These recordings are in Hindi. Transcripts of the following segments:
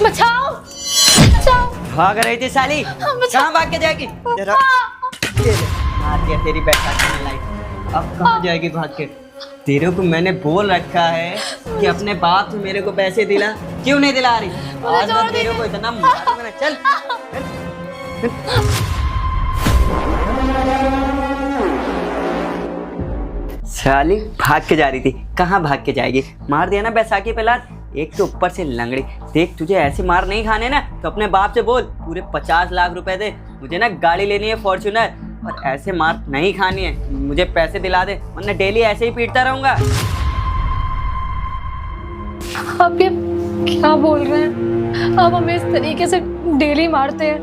बचाओ बचाओ। भाग रही थी साली, कहाँ भाग के जाएगी? तेरा ये ले, मार दिया तेरी बैसाखी में लाइट। अब कहाँ जाएगी भाग के? तेरे को मैंने बोल रखा है कि अपने बाप से मेरे को पैसे दिला, क्यों नहीं दिला रही? आज मैं तेरे को इतना मारूंगा ना, चल। साली भाग के जा रही थी, कहाँ भाग के जाएगी? मार दिया ना बैसाखी पे लात। एक तो ऊपर से लंगड़ी। देख, तुझे ऐसे मार नहीं खाने ना तो अपने बाप से बोल पूरे 50 लाख रुपए दे, मुझे ना गाड़ी लेनी है फॉर्च्यूनर, और ऐसे मार नहीं खानी है, मुझे पैसे दिला दे वरना डेली ऐसे ही पीटता रहूंगा। आप ये क्या बोल रहे हैं? आप हमें इस तरीके से डेली मारते हैं,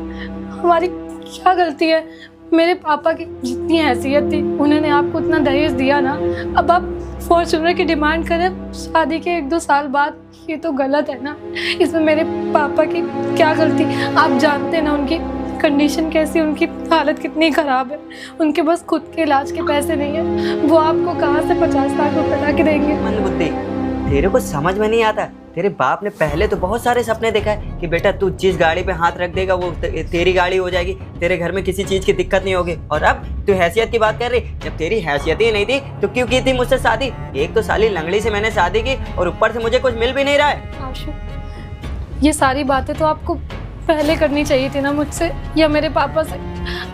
हमारी क्या गलती है? मेरे पापा की जितनी हैसियत थी उन्होंने आपको इतना दहेज दिया ना, अब आप फॉर्च्यूनर की डिमांड करें शादी के 1-2 साल बाद, ये तो गलत है ना। इसमें मेरे पापा की क्या गलती? आप जानते हैं ना उनकी कंडीशन कैसी, उनकी हालत कितनी ख़राब है, उनके बस खुद के इलाज के पैसे नहीं है, वो आपको कहाँ से 50 लाख रुपए ला के देंगे? मंदबुद्धि, तेरे को समझ में नहीं आता। तेरे बाप ने पहले तो बहुत सारे सपने देखा है कि बेटा तू जिस गाड़ी पे हाथ रख देगा वो तेरी गाड़ी हो जाएगी, तेरे घर में किसी चीज़ की दिक्कत नहीं होगी। और अब तू हैसियत की बात कर रही, जब तेरी हैसियत ही नहीं थी तो क्यों की थी मुझसे शादी? एक तो साली लंगड़ी से मैंने शादी की और ऊपर से मुझे कुछ मिल भी नहीं रहा है। आशु, ये सारी बातें तो आपको पहले करनी चाहिए थी ना, मुझसे या मेरे पापा से।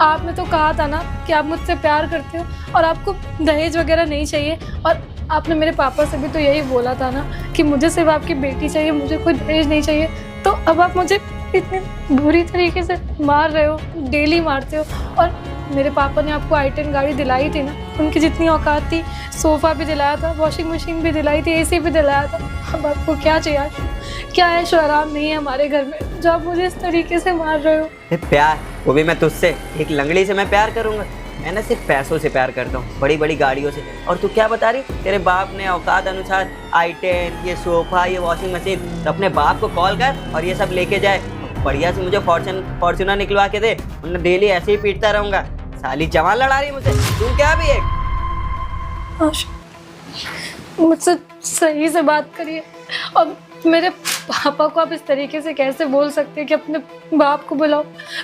आपने तो कहा था ना कि आप मुझसे प्यार करते हो और आपको दहेज वगैरह नहीं चाहिए, और आपने मेरे पापा से भी तो यही बोला था ना कि मुझे सिर्फ आपकी बेटी चाहिए, मुझे कोई दहेज नहीं चाहिए। तो अब आप मुझे इतनी बुरी तरीके से मार रहे हो, डेली मारते हो। और मेरे पापा ने आपको i10 गाड़ी दिलाई थी ना, उनकी जितनी औकात थी, सोफ़ा भी दिलाया था, वॉशिंग मशीन भी दिलाई थी, AC भी दिलाया था। अब आपको क्या चाहिए? क्या है आराम नहीं है हमारे घर में जो आप मुझे इस तरीके से मार रहे हो? प्यार, वो भी मैं तुझसे, एक लंगड़ी से मैं प्यार करूंगा? मैं ना सिर्फ पैसों से प्यार करता हूँ, बड़ी बड़ी गाड़ियों से। और तू क्या बता रही? तेरे बाप ने औकात अनुसार i10, ये सोफ़ा, ये वॉशिंग मशीन, तो अपने बाप को कॉल कर और ये सब लेके जाए, बढ़िया से मुझे फॉर्च्यूनर निकलवा के दे, वरना डेली ऐसे ही पीटता रहूंगा। साली जवान लड़ा रही मुझे, तू क्या भी एक? मुझसे सही से बात करिए। और मेरे पापा को आप इस तरीके से कैसे बोल सकते हैं कि अपने बाप को बुलाओ?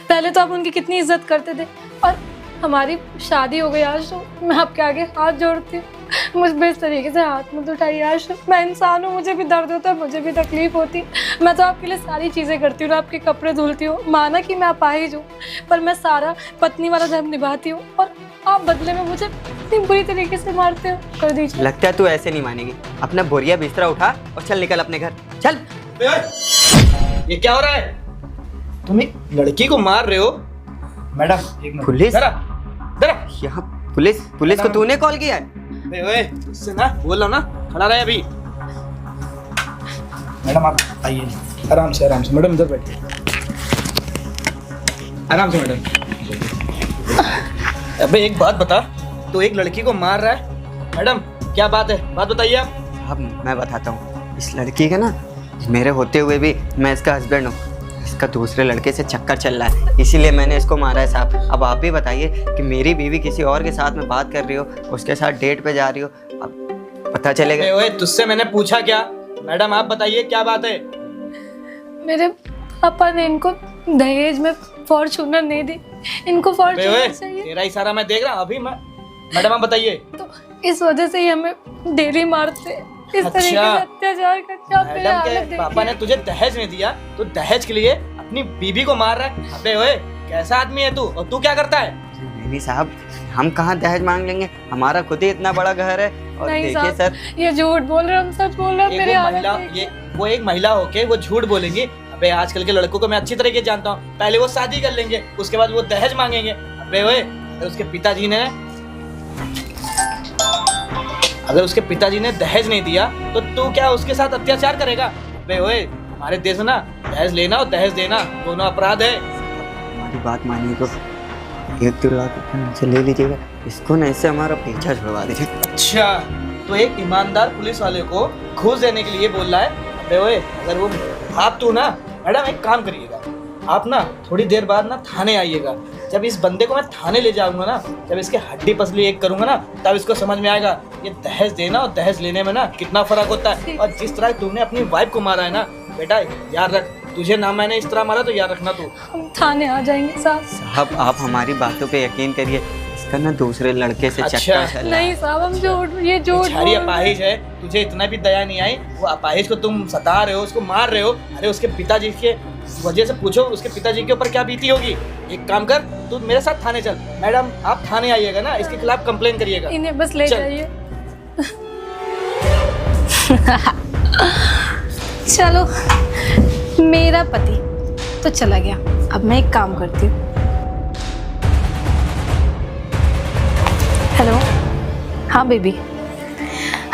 पहले तो आप उनकी कितनी इज्जत करते थे, और हमारी शादी हो गई आज, तो मैं आपके आगे हाथ जोड़ती हूँ, मुझ पर इस तरीके से हाथ मत उठाइए। आज मैं इंसान हूँ, मुझे भी दर्द होता है, मुझे भी तकलीफ होती है। मैं तो आपके लिए सारी चीज़ें करती हूँ ना, आपके कपड़े धुलती हूँ, माना कि मैं अपाहिज हूँ, पर मैं सारा पत्नी वाला धर्म निभाती हूँ, और आप बदले में मुझे इतनी बुरी तरीके से मारते हो। कर दीजिए। लगता है तू ऐसे नहीं मानेगी। अपना बोरिया बिस्तरा उठा और चल निकल अपने घर, चल। ये क्या हो रहा है? तुम एक लड़की को मार रहे हो? मैडम एक मिनट। पुलिस? जरा जरा यहाँ पुलिस को तूने कॉल किया है? ओए उससे ना बोलो ना, खड़ा रहे अभी। मैडम आप आइए, आराम से मैडम, इधर बैठिए, आराम से मैडम। अबे एक बात बता, तो एक लड़की को मार रहा है? मैडम क्या बात है, बात बताइए आप। अब मैं बताता हूँ। इस लड़की का ना, मेरे होते हुए भी मैं इसका हस्बैंड हूँ, इसका दूसरे लड़के से चक्कर चल रहा है, इसीलिए मैंने इसको मारा है साहब। अब आप ही बताइए कि मेरी बीवी किसी और के साथ में बात कर रही हो, उसके साथ डेट पे जा रही हो, अब पता चलेगा। ओए तुझसे मैंने पूछा क्या? मैडम आप बताइए क्या बात है? मेरे पापा ने इनको दहेज में फॉर्च्यूनर नहीं दी, इनको फॉर्च्यूनर चाहिए। तेरा इशारा मैं देख रहा अभी। मैडम आप बताइए। तो इस वजह से ही हमें डेली मारते, इस तरीके से अत्याचार करते। आप मेरे हालत मैडम के पापा ने तुझे दहेज नहीं दिया तो दहेज के लिए अपनी बीबी को मार रहा है? अबे ओए कैसा आदमी है तू, और तू क्या करता है? नहीं साहब, हम कहाँ दहेज मांग लेंगे, हमारा खुद ही इतना बड़ा घर है। और देखिए सर, ये झूठ बोल रहे, हम सच बोल रहे हैं। मेरी हालत वो एक महिला होके वो झूठ बोलेंगी? अबे आजकल के लड़कों को मैं अच्छी तरीके से जानता हूँ, पहले वो शादी कर लेंगे, उसके बाद वो दहेज मांगेंगे। अबे ओए अगर उसके पिताजी ने दहेज नहीं दिया तो तू क्या उसके साथ अत्याचार करेगा? अबे ओए हमारे देश में ना दहेज लेना और दहेज देना दोनों अपराध है। हमारी बात मानिए तो 1-2 लाख रुपये हमसे ले लीजिएगा, इसको ना इससे हमारा पीछा छुड़वा दीजिए। अच्छा, तो एक ईमानदार पुलिस वाले को घूस देने के लिए बोल रहा है? अबे ओए अगर वो आप तू ना, मैडम एक काम करिएगा, आप ना थोड़ी देर बाद ना थाने आइएगा। जब इस बंदे को मैं थाने ले जाऊंगा ना, जब इसके हड्डी पसली एक करूंगा ना, तब इसको समझ में आएगा ये दहेज देना और दहेज लेने में ना कितना फर्क होता है। और जिस तरह तुमने अपनी वाइफ को मारा है ना बेटा, याद रख तुझे ना मैंने इस तरह मारा तो याद रखना तू। हम थाने आ जाएंगे साहब। साहब आप हमारी बातों पे यकीन करिए, इसका ना दूसरे लड़के से अच्छा। चक्कर चल रहा है। नहीं साहब, हम ये झूठ बेचारी बोल- अपाहिज है, तुझे इतना भी दया नहीं आई? वो अपाहिज को तुम सता रहे हो, उसको मार रहे हो। अरे उसके पिताजी के वजह से पूछो उसके पिताजी के ऊपर क्या बीती होगी। एक काम कर, तू मेरे साथ थाने चल। मैडम आप थाने आइएगा ना, इसके खिलाफ कंप्लेन करिएगा। इन्हें बस ले चल। जाइए। चलो, मेरा पति तो चला गया, अब मैं एक काम करती हूँ। हेलो, हाँ बेबी,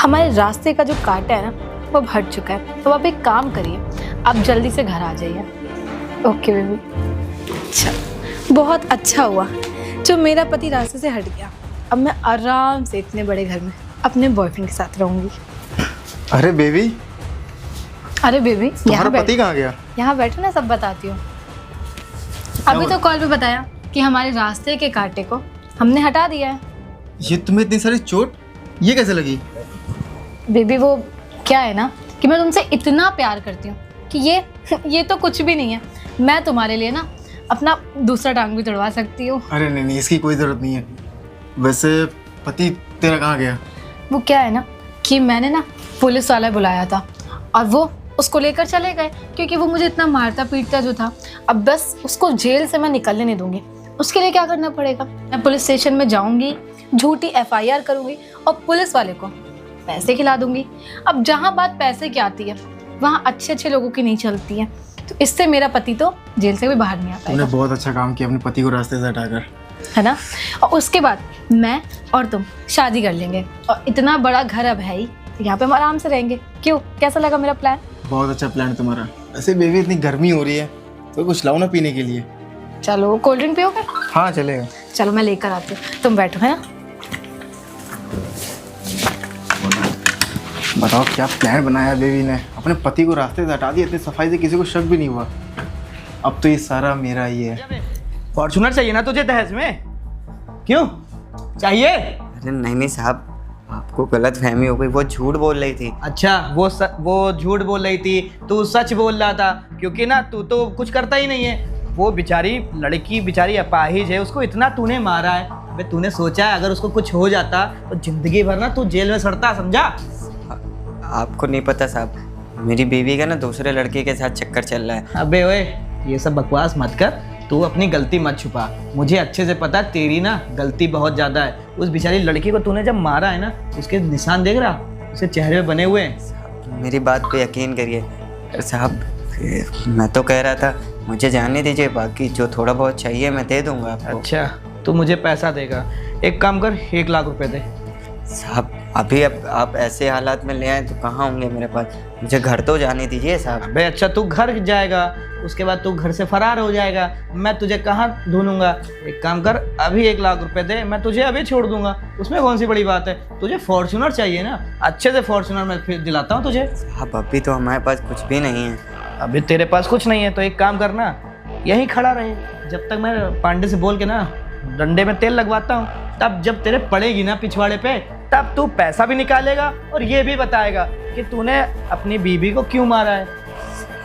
हमारे रास्ते का जो कांटा है ना वो हट चुका है, तो आप एक काम करिए, आप जल्दी से घर आ जाइए। Okay baby. अच्छा, बहुत अच्छा हुआ जो मेरा पति रास्ते से हट गया। अब मैं आराम से इतने बड़े घर में अपने बॉयफ्रेंड के साथ रहूंगी। अरे बेबी, अरे बेबी, तुम्हारा पति कहाँ गया? यहाँ बैठो ना, सब बताती हूँ। अभी तो कॉल पे बताया कि हमारे रास्ते के कांटे को हमने हटा दिया है। ये तुम्हें इतनी सारी चोट ये कैसे लगी? बेबी वो क्या है ना कि मैं तुमसे इतना प्यार करती हूँ कि ये तो कुछ भी नहीं है। मैं तुम्हारे लिए ना अपना दूसरा टांग भी तुड़वा सकती हूँ। अरे नहीं, इसकी कोई ज़रूरत नहीं है। वैसे पति तेरा कहाँ गया? वो क्या है ना कि मैंने ना पुलिस वाला बुलाया था और वो उसको लेकर चले गए, क्योंकि वो मुझे इतना मारता पीटता जो था। अब बस उसको जेल से मैं निकलने नहीं दूंगी। उसके लिए क्या करना पड़ेगा, मैं पुलिस स्टेशन में जाऊंगी, झूठी FIR करूंगी और पुलिस वाले को पैसे खिला दूंगी। अब जहाँ बात पैसे की आती है वहाँ अच्छे लोगों की नहीं चलती है, तो इससे मेरा पति तो जेल से भी बाहर नहीं आता तुमने है, बहुत अच्छा काम किया अपने पति को रास्ते से हटाकर। है ना। और उसके बाद मैं और तुम शादी कर लेंगे और इतना बड़ा घर अब है ही, तो यहाँ पे हम आराम से रहेंगे। क्यों, कैसा लगा मेरा प्लान? बहुत अच्छा प्लान तुम्हारा। वैसे बेबी इतनी गर्मी हो रही है तो कुछ लाओ ना पीने के लिए। चलो, कोल्ड ड्रिंक पियोगे? हाँ चलेगा। चलो मैं लेकर आती हूँ, तुम बैठो, है ना। बताओ क्या प्लान बनाया बेबी ने, अपने पति को रास्ते से हटा दिया, इतनी सफाई से किसी को शक भी नहीं हुआ। अब तो ये सारा मेरा ही है। फॉर्चूनर चाहिए ना तुझे दहेज में? क्यों चाहिए? अरे नहीं साहब, आपको गलत फहमी हो गई, वो झूठ बोल रही थी। अच्छा, वो झूठ बोल रही थी, तू सच बोल रहा था, क्योंकि ना तू तो कुछ करता ही नहीं है। वो बेचारी लड़की बेचारी अपाहिज है, उसको इतना तूने मारा है। अबे तूने सोचा है अगर उसको कुछ हो जाता तो जिंदगी भर ना तू जेल में सड़ता, समझा? आपको नहीं पता साहब, मेरी बीवी का ना दूसरे लड़के के साथ चक्कर चल रहा है। अबे ओए, ये सब बकवास मत कर, तू अपनी गलती मत छुपा। मुझे अच्छे से पता तेरी ना गलती बहुत ज़्यादा है। उस बेचारी लड़की को तूने जब मारा है ना, उसके निशान देख रहा, उसके चेहरे पे बने हुए हैं। मेरी बात पे यकीन करिए साहब, मैं तो कह रहा था मुझे जाने दीजिए, बाकी जो थोड़ा बहुत चाहिए मैं दे दूंगा आपको। अच्छा, तू मुझे पैसा देगा? एक काम कर, 1 लाख रुपए दे। साहब अभी अब आप ऐसे हालात में ले आए तो कहाँ होंगे मेरे पास, मुझे घर तो जाने दीजिए साहब। अबे अच्छा, तू घर जाएगा, उसके बाद तू घर से फरार हो जाएगा, मैं तुझे कहाँ ढूंढूंगा? एक काम कर, अभी 1 लाख रुपए दे, मैं तुझे अभी छोड़ दूंगा, उसमें कौन सी बड़ी बात है। तुझे फॉर्च्यूनर चाहिए ना, अच्छे से फॉर्च्यूनर मैं फिर दिलाता हूँ तुझे। साहब अभी तो हमारे पास कुछ भी नहीं है। अभी तेरे पास कुछ नहीं है तो एक काम करना, यहीं खड़ा रहे जब तक मैं पांडे से बोल के ना डंडे में तेल लगवाता हूँ। तब जब तेरे पड़ेगी ना पिछवाड़े पे, तब तू पैसा भी निकालेगा और ये भी बताएगा कि तूने अपनी बीवी को क्यों मारा है।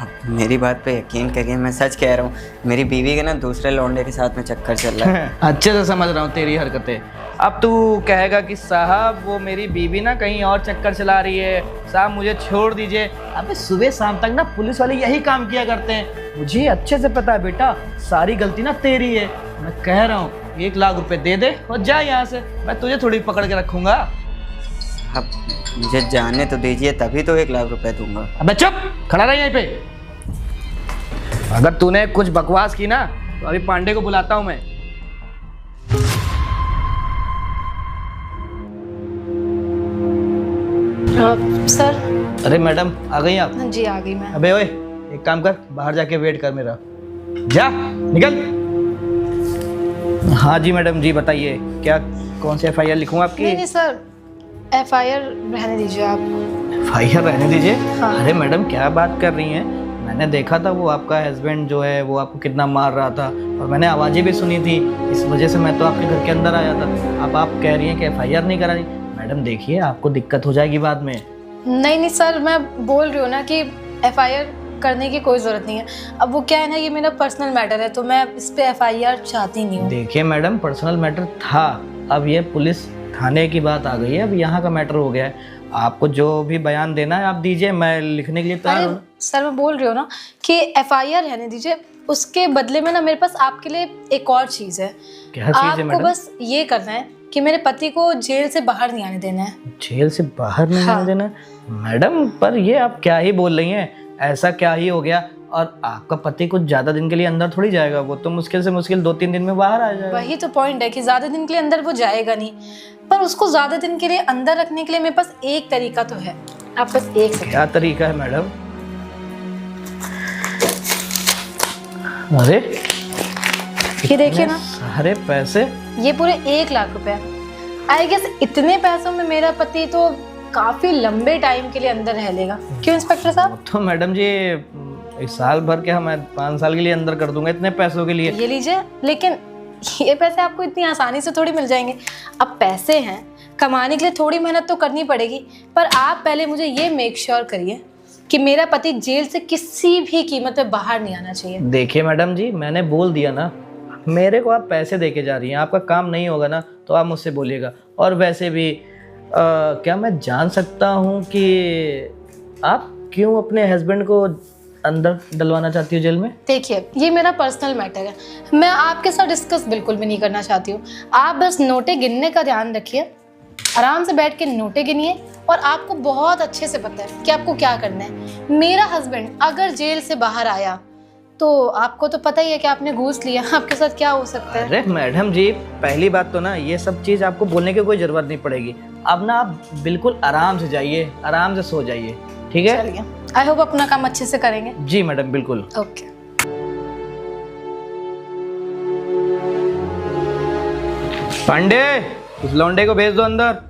अब मेरी बात पे यकीन करिए, मैं सच कह रहा हूँ, मेरी बीवी के ना दूसरे लौंडे के साथ में चक्कर चल रहा है। अच्छे से समझ रहा हूँ तेरी हरकतें। अब तू कहेगा कि साहब वो मेरी बीवी ना कहीं और चक्कर चला रही है, साहब मुझे छोड़ दीजिए। अबे सुबह शाम तक ना पुलिस वाले यही काम किया करते हैं, मुझे अच्छे से पता है बेटा, सारी गलती ना तेरी है। मैं कह रहा हूँ 1 लाख रुपए दे दे और जा यहाँ से, मैं तुझे थोड़ी पकड़ के रखूँगा। अब मुझे जाने तो दीजिए, तभी तो 1 लाख रुपए दूंगा। अबे चुप, खड़ा रह यहीं पे। अगर तूने कुछ बकवास की ना तो अभी पांडे को बुलाता हूँ मैं। सर। अरे मैडम आ गई आप? हाँ जी, आ गई मैं। अबे ओए, एक काम कर, बाहर जाके वेट कर मेरा, जा निकल। हाँ जी मैडम जी, बताइए क्या, कौन सी FIR लिखूँ आपकी? नहीं सर, FIR रहने दीजिए आप। FIR रहने दीजिए? हाँ। अरे मैडम क्या बात कर रही हैं, मैंने देखा था वो आपका हस्बैंड जो है वो आपको कितना मार रहा था और मैंने आवाज़ें भी सुनी थी, इस वजह से मैं तो आपके घर के अंदर आया था। अब आप कह रही हैं कि FIR नहीं करा रही। मैडम देखिए, आपको दिक्कत हो जाएगी बाद में। नहीं सर, मैं बोल रही हूँ ना कि FIR करने की कोई ज़रूरत नहीं है। अब वो क्या है ना, ये मेरा पर्सनल मैटर है, तो मैं इस पे FIR चाहती नहीं हूँ। देखिए मैडम, पर्सनल मैटर था, अब ये पुलिस थाने की बात आ गई है, अब यहाँ का मैटर हो गया है। आपको जो भी बयान देना है आप दीजिए, मैं लिखने के लिए तैयार अरे हूँ। सर, मैं बोल रही हूँ ना कि FIR रहने दीजिए, उसके बदले में ना मेरे पास आपके लिए एक और चीज़ है। क्या चीज़ है आपको मैडम? बस ये करना है कि मेरे पति को जेल से बाहर नहीं आने देना है। जेल से बाहर नहीं आने देना? मैडम पर ये आप क्या ही बोल रही हैं, ऐसा क्या ही हो गया? और आपका पति कुछ ज़्यादा दिन के लिए अंदर थोड़ी जाएगा, वो तो मुश्किल से मुश्किल 2-3 दिन में बाहर आ जाएगा। वही तो पॉइंट है कि ज़्यादा दिन के लिए अंदर वो जाएगा नहीं, पर उसको ज़्यादा दिन के लिए अंदर रखने के लिए मेरे पास एक तरीका तो है। आप बस एक सेकंड। क्या तरीका है मैडम? अरे ये देखिए ना, सारे पैसे। ये पूरे 1 लाख रुपए। आई गेस इतने पैसों में मेरा पति तो काफी लंबे टाइम के लिए अंदर रह लेगा। क्यों इंस्पेक्टर साहब? तो मैडम जी, एक साल भर के मैं 5 साल के लिए अंदर कर दूंगा इतने पैसों के लिए। ये लीजिए, लेकिन ये पैसे आपको इतनी आसानी से थोड़ी मिल जाएंगे। अब पैसे हैं, कमाने के लिए थोड़ी मेहनत तो करनी पड़ेगी, पर आप पहले मुझे ये मेक श्योर करिए कि मेरा पति जेल से किसी भी कीमत पे बाहर नहीं आना चाहिए। देखिए मैडम जी, मैंने बोल दिया ना, मेरे को आप पैसे देके जा रही हैं, आपका काम नहीं होगा ना तो आप मुझसे बोलिएगा। और वैसे भी क्या मैं जान सकता हूँ कि आप क्यों अपने हस्बैंड को अंदर डलवाना चाहती हो जेल में? देखिए, ये मेरा पर्सनल मैटर है, मैं आपके साथ डिस्कस बिल्कुल भी नहीं करना चाहती हूँ। आप बस नोटे गिनने का ध्यान रखिए, आराम से बैठ के नोटे गिनिए, और आपको बहुत अच्छे से पता है कि आपको क्या करना है। मेरा हस्बैंड अगर जेल से बाहर आया तो आपको तो पता ही है कि आपने घूस लिया, आपके साथ क्या हो सकता है। अरे मैडम जी, पहली बात तो ना ये सब चीज़ आपको बोलने की कोई ज़रूरत नहीं पड़ेगी। अब ना आप बिल्कुल आराम से जाइए, आराम से सो जाइए, ठीक है? चलिए, आई होप अपना काम अच्छे से करेंगे। जी मैडम, बिल्कुल। ओके। पांडे, उस लौंडे को भेज दो अंदर।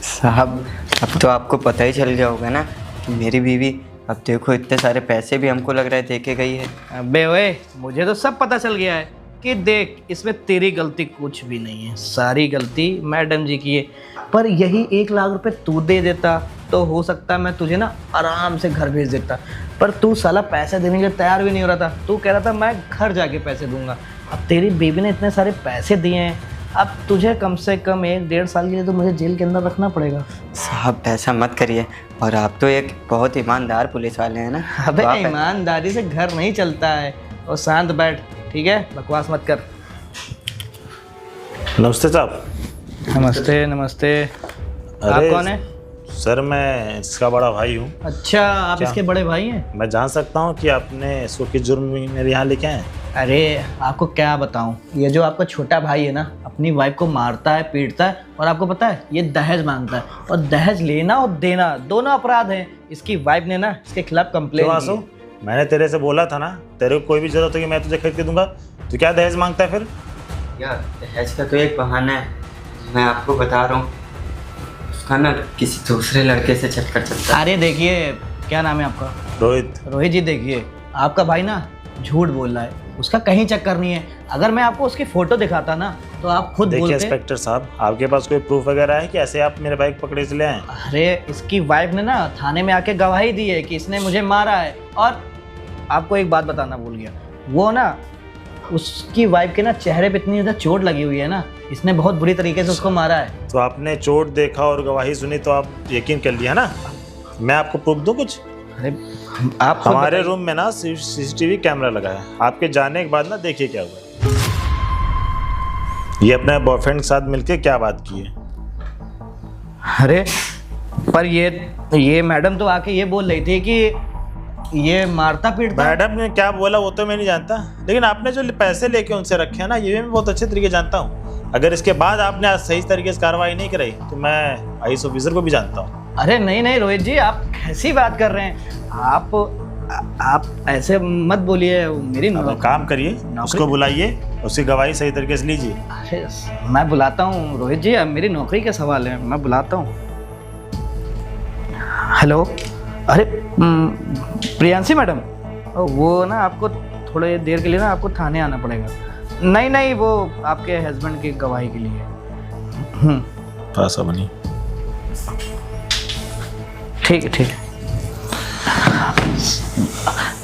साहब, अब तो आपको पता ही चल गया होगा ना कि मेरी बीवी, अब देखो इतने सारे पैसे भी हमको लग रहा है देके गई है। अबे ओए, मुझे तो सब पता चल गया है कि देख, इसमें तेरी गलती कुछ भी नहीं है, सारी गलती मैडम जी की है। पर यही 1 लाख रुपए तू दे देता तो हो सकता है मैं तुझे ना आराम से घर भेज देता, पर तू साला पैसे देने के लिए तैयार भी नहीं हो रहा था। तू कह रहा था मैं घर जाके पैसे दूंगा। अब तेरी बीवी ने इतने सारे पैसे दिए हैं, अब तुझे कम से कम 1-1.5 साल के लिए तो मुझे जेल के अंदर रखना पड़ेगा। साहब ऐसा मत करिए, और आप तो एक बहुत ईमानदार पुलिस वाले हैं ना। अबे तो आप ईमानदारी से घर नहीं चलता है। और शांत बैठ, ठीक है? बकवास मत कर। नमस्ते साहब। नमस्ते नमस्ते। आप कौन है? सर, मैं इसका बड़ा भाई हूँ। अच्छा, आप क्या? इसके बड़े भाई हैं? मैं जान सकता हूँ कि आपने इसको किस जुर्म में मेरे यहाँ लेके आए? अरे आपको क्या बताऊं, ये जो आपका छोटा भाई है ना, अपनी वाइफ को मारता है, पीटता है, और आपको पता है ये दहेज मांगता है। और दहेज लेना और देना दोनों अपराध हैं। इसकी वाइफ ने ना इसके खिलाफ कंप्लेंट की आंसू, है। मैंने तेरे से बोला था ना, तेरे को कोई भी जरूरत होगी मैं तुझे खरीद के दूंगा। तो क्या दहेज मांगता है फिर? यार, दहेज का तो एक बहाना है, मैं आपको बता रहा हूँ, उसका ना किसी दूसरे लड़के से चक्कर चलता है। अरे देखिए, क्या नाम है आपका? रोहित। रोहित जी, देखिए आपका भाई ना झूठ बोल रहा है, उसका कहीं चक्कर नहीं है। अगर मैं आपको उसकी फोटो दिखाता ना तो आप खुद देखिए बोलते। इंस्पेक्टर साहब, आपके पास कोई प्रूफ वगैरह है कि ऐसे आप मेरे बाइक पकड़े से ले आए? अरे इसकी वाइफ ने ना थाने में आके गवाही दी है कि इसने मुझे मारा है। और आपको एक बात बताना भूल गया, वो ना उसकी वाइफ के ना चेहरे पे इतनी ज़्यादा चोट लगी हुई है ना, इसने बहुत बुरी तरीके से उसको मारा है। तो आपने चोट देखा और गवाही सुनी तो आप यकीन कर लिया ना? मैं आपको प्रूफ दूँ कुछ? अरे आप खुद हमारे बताइए। रूम में ना CCTV कैमरा लगा है। आपके जाने के बाद ना देखिए क्या हुआ। ये अपने बॉयफ्रेंड के साथ मिलके क्या बात की है? अरे पर ये मैडम तो आके ये बोल रही थी कि ये मारता पीटता। मैडम ने क्या बोला वो तो मैं नहीं जानता, लेकिन आपने जो पैसे लेके उनसे रखे हैं ना, ये मैं बहुत अच्छे तरीके से जानता हूँ। अगर इसके बाद आपने आज सही तरीके से कार्रवाई नहीं कराई तो मैं IS ऑफिसर को भी जानता हूँ। अरे नहीं नहीं रोहित जी, आप कैसी बात कर रहे हैं? आप ऐसे मत बोलिए। मेरी अब एक काम करिए, उसको बुलाइए, उसकी गवाही सही तरीके से लीजिए। अरे मैं बुलाता हूँ रोहित जी, अब मेरी नौकरी का सवाल है, मैं बुलाता हूँ। हेलो, अरे प्रियांशी मैडम, वो ना आपको थोड़े देर के लिए ना आपको थाने आना पड़ेगा। नहीं नहीं, वो आपके हस्बैंड की गवाही के लिए। थोड़ा सा बनी। ठीक है, ठीक है।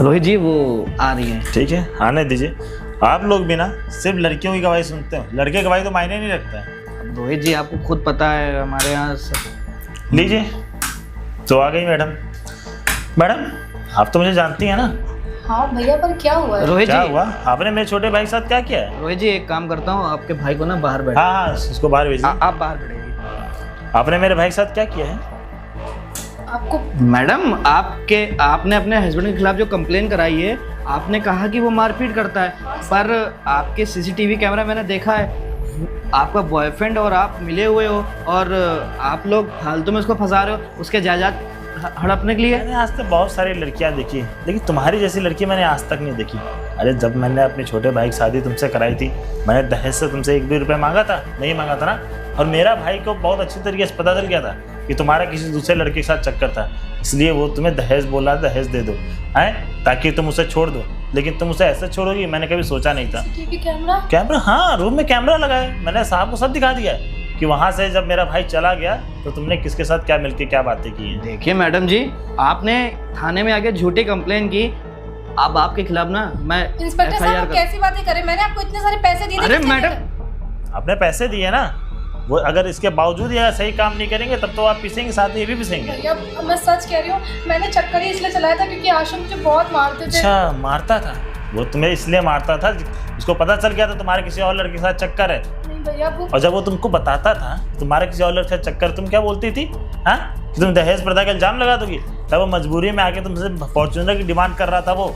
रोहित जी वो आ रही है। ठीक है, आने दीजिए। आप लोग भी ना सिर्फ लड़कियों की गवाही सुनते हो, लड़के गवाही तो मायने नहीं रखता है। रोहित जी आपको खुद पता है हमारे यहाँ लीजिए। तो आ गई मैडम। मैडम आप तो मुझे जानती हैं ना? हाँ भैया, पर क्या हुआ है? रोहित क्या जी हुआ? आपने मेरे छोटे भाई के साथ क्या किया है? रोहित जी एक काम करता हूँ, आपके भाई को ना बाहर बैठ। हाँ हाँ, उसको बाहर भेजिए। आप बाहर बैठिए। आपने मेरे भाई के साथ क्या किया है? आपको मैडम आपने अपने हस्बैंड के खिलाफ जो कंप्लेन कराई है, आपने कहा कि वो मारपीट करता है, पर आपके सीसीटीवी कैमरा मैंने देखा है, आपका बॉयफ्रेंड और आप मिले हुए हो और आप लोग फालतू में उसको फंसा रहे हो उसके जायदाद हड़पने के लिए। मैंने आज तक बहुत सारी लड़कियां देखी, लेकिन तुम्हारी जैसी लड़की मैंने आज तक नहीं देखी। अरे जब मैंने अपने छोटे भाई की शादी तुमसे कराई थी, मैंने दहेज से तुमसे 1-2 रुपये मांगा था? नहीं मांगा था ना? और मेरा भाई को बहुत अच्छी तरीके से पता चल गया था कि तुम्हारा किसी दूसरे लड़के के साथ चक्कर था, इसलिए वो तुम्हें दहेज बोला, दहेज दे दो हैं ताकि तुम उसे छोड़ दो। लेकिन तुम उसे ऐसे छोड़ोगी, मैंने कभी सोचा नहीं था। CCTV camera? कैमरा? हाँ, रूम में कैमरा लगा है। मैंने साहब को सब दिखा दिया है कि वहाँ से जब मेरा भाई चला गया तो तुमने किसके साथ क्या मिलके क्या बातें की हैं। देखिए मैडम जी, आपने थाने में आके झूठी कंप्लेन की, अब आपके खिलाफ ना मैं इंस्पेक्टर साहब, आप कैसी बातें करें? मैंने आपको इतने सारे पैसे दिए थे। अरे किसने दिए मैडम, थे? आपने पैसे दिए ना, वो अगर इसके बावजूद यह सही काम नहीं करेंगे तब तो आप पिसेंगे, साथ में ये भी पिसेंगे। भैया मैं सच कह रही हूँ, मैंने चक्कर ही इसलिए चलाया था क्योंकि आशु मुझे बहुत मारते थे। अच्छा, मारता था वो? तुम्हें इसलिए मारता था, उसको पता चल गया था तुम्हारे किसी और लड़के के साथ चक्कर है। नहीं भैया, वो और जब वो तुमको बताता था तुम्हारे किसी और लड़के के साथ चक्कर, तुम क्या बोलती थी? हाँ, कि तुम दहेज प्रथा का इल्जाम लगा दोगी? तब वो मजबूरी में आके तुमसे फॉर्च्यूनर की डिमांड कर रहा था। वो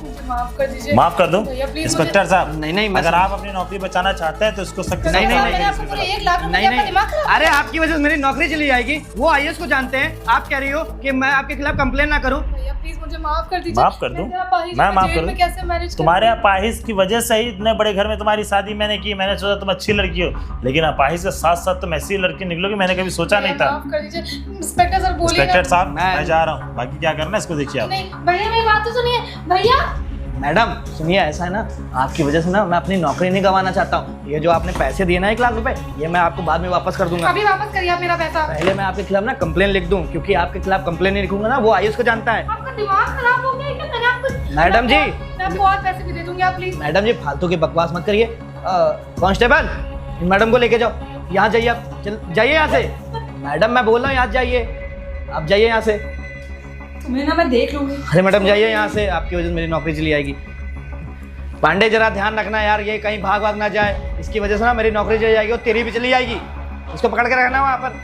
मुझे माफ कर दीजिए। माफ कर दो भैया प्लीज। इंस्पेक्टर साहब। नहीं, अगर आप अपनी नौकरी बचाना चाहते हैं तो इसको सख्ती से नहीं, कार्रवाई मैंने करिए आपको इसके पूरे खिलाफ। 1 लाख रुपए नहीं आपका दिमाग खराब। अरे आपकी वजह से मेरी नौकरी चली जाएगी। वो आईएएस को जानते हैं, आप कह रही हो कि मैं आपके खिलाफ कंप्लेन ना करूं। भैया प्लीज मुझे माफ कर दीजिए। माफ कर दूं? मैं माफ कर दूं? कैसे मैरिज तुम्हारे अपाहिज की वजह से ही इतने बड़े घर में तुम्हारी शादी मैंने की। मैंने सोचा तुम अच्छी लड़की हो, लेकिन अपाहिज के साथ साथ तुम ऐसी लड़की निकलोगी मैंने कभी सोचा नहीं था। माफ कर दीजिए इंस्पेक्टर सर, बोलिए। इंस्पेक्टर साहब मैं- मैं जा रहा हूँ, बाकी क्या करना है इसको देखिए आप। नहीं भैया, मेरी बात तो सुनिए भैया। मैडम सुनिए, ऐसा है ना, आपकी वजह से ना मैं अपनी नौकरी नहीं गंवाना चाहता हूँ। ये जो आपने पैसे दिए ना 1 लाख रुपए, ये मैं आपको बाद में वापस कर दूंगा। अभी वापस करिए आप मेरा पैसा। पहले मैं आपके खिलाफ ना कंप्लेन लिख दूं, क्योंकि आपके खिलाफ कंप्लेन नहीं लिखूंगा ना वो आईएएस को जानता है। आपका दिमाग खराब हो गया क्या? मैंने आपको मैडम जी, मैं आपको और पैसे भी दे दूंगी, आप प्लीज। मैडम जी फालतू की बकवास मत करिए। कांस्टेबल, मैडम को लेके जाओ, यहाँ जाइए आप, जाइए यहाँ से। मैडम मैं बोल रहा हूँ यहाँ जाइए, आप जाइए यहाँ से। तुम्हें ना मैं देख लूंगी। अरे मैडम जाइए यहाँ से, आपकी वजह से मेरी नौकरी चली जाएगी। पांडे जरा ध्यान रखना यार, ये कहीं भाग ना जाए, इसकी वजह से ना मेरी नौकरी चली जाएगी और तेरी भी चली जाएगी। इसको पकड़ के रखना वहाँ पर।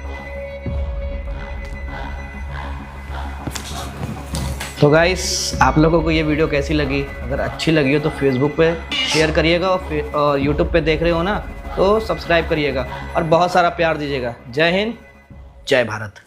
तो गाइस, आप लोगों को ये वीडियो कैसी लगी? अगर अच्छी लगी हो तो फेसबुक पे शेयर करिएगा और यूट्यूब पे देख रहे हो ना तो सब्सक्राइब करिएगा और बहुत सारा प्यार दीजिएगा। जय हिंद, जय भारत।